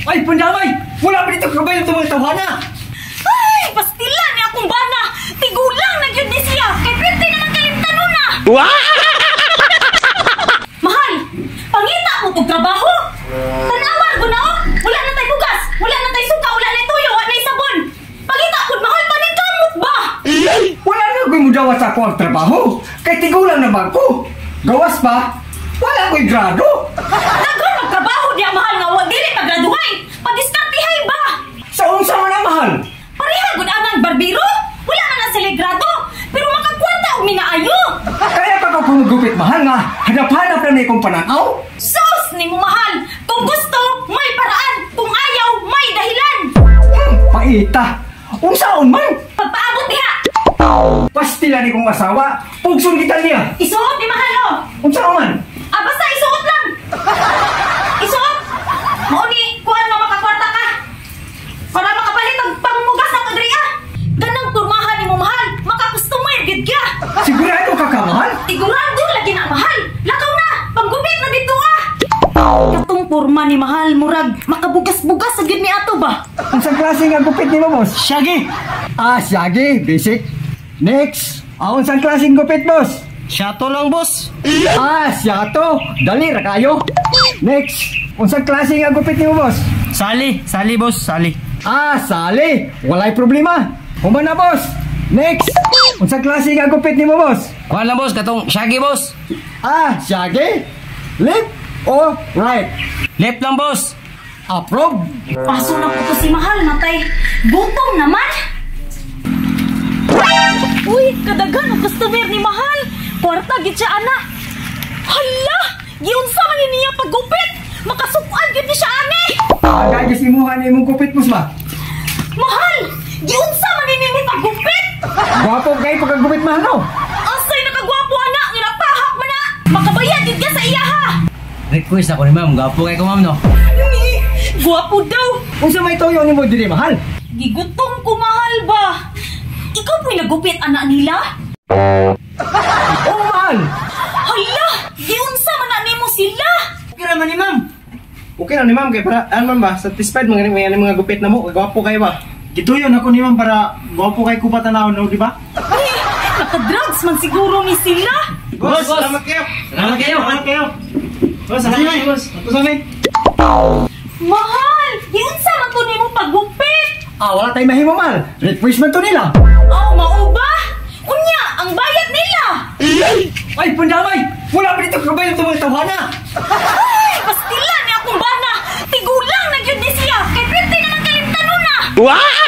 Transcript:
Ay, pandamay! Wala pa dito kabayo itong mga tawhana! Ay, pastila ni akong bana! Tigulang na yun ni siya! Kay pwede naman kalimtan nun na! Mahal! Pangita mo itong trabaho! Tanawan ko na oh! Wala na tayo bugas! Wala na tayo suka! Wala na tuyo! Wala na sabon! Pangita ko, mahal pa rin kamot ba? Wala na ko'y mudawas ako ang trabaho! Kay tigulang na ba ko? Gawas pa? Wala ko'y grado! Dagan magtrabaho diya mahal nga wag dili pagraduhay! Padiskartihay ba? Sa unsa man ang mahal? Pareha gud anang barbero! Wala na na sila grado! Pero makakwarta og minaayo! Kaya pa ko kumugupit mahal nga, hanap-hanap na may kong pananaw. Sus ni mo mahal! Kung gusto, may paraan! Kung ayaw, may dahilan! Paita! Unsaon man? Pagpaabot diha! Pastila ni kong asawa, pugsun kita niya. Isuot ni mahal oh! Unsaon man? Basta isuot lang! Isuot! Mauni, kuhaan nga makakwarta ka! Para makapalit ang pangmugas ng Adria! Ganang turmahan ni mo mahal! Makakustomer, gid ka! Sigurado ka ka mahal? Sigurado lagi na mahal! Lakaw na! Panggubit na dito ah! Katong porma ni mahal, murag makabugas-bugas sa gid ni ato ba? Unsang klase nga gupit ni mo, boss? Shaggy! Shaggy, basic. Next! Unsang klase gupit, boss? Shato lang, boss. Siyato! Dali ra kayo! Next! Unsang klase nga gupit ni mo, boss? Sali, boss, sali. Sali! Walay problema! Human na, boss! Next! Unsang klase nga gupit ni mo, boss? Kuha lang, boss, katong shaggy, boss. Shaggy? Left or right? Left lang, boss. Approve! Paso na po to si mahal, matay. Gutom naman! Uy, kadagan ang customer ni mahal. Kwarta, gid siya, ana. Hala! Giunsa man niya paggupit! Makasukan gid ni siya, ane! Agay kasimuhan ni mong gupit, boss ba? Mahal! Giunsa man ni paggupit! Gwapo kayo pagkagupit, mahal, no? Asay nakagwapo, ana! Nilapahak man na! Makabayad gid ka sa iya, ha! Request ako ni ma'am. Gapo kayo ko, ma'am, no? Gwapo daw! Unsa may toyo ni mo diri, mahal? Gigutom ko, mahal ba? Ikaw po'y nagupit, anak nila? Oo, mahal! Hala! Giunsa man na nimo sila! Okay naman ni ma'am. Okay lang ni ma'am, kaya para, ano man ba, satisfied mga gupit na mo, gwapo kayo ba? Gituyon ako ni ma'am para gwapo kayo ko patanawon, no, di ba? Ay, nakadrugs man siguro ni sila! Boss, salamat kayo! Salamat kayo! Salamat kayo! Boss, salamat kayo, boss! Ito sa amin! Mahal! Giunsa man to nimo paggupit! Wala tayong mahimo, mahal. Request man to nila. Mao ba? Unya, ang bayad nila! Ay, pandamay! Wala pa dito kabayo itong mga tawhana! Ay, pastila ni akong bana! Tigulang na yun ni siya! Kay pwede naman kalimtan nun na! Wow!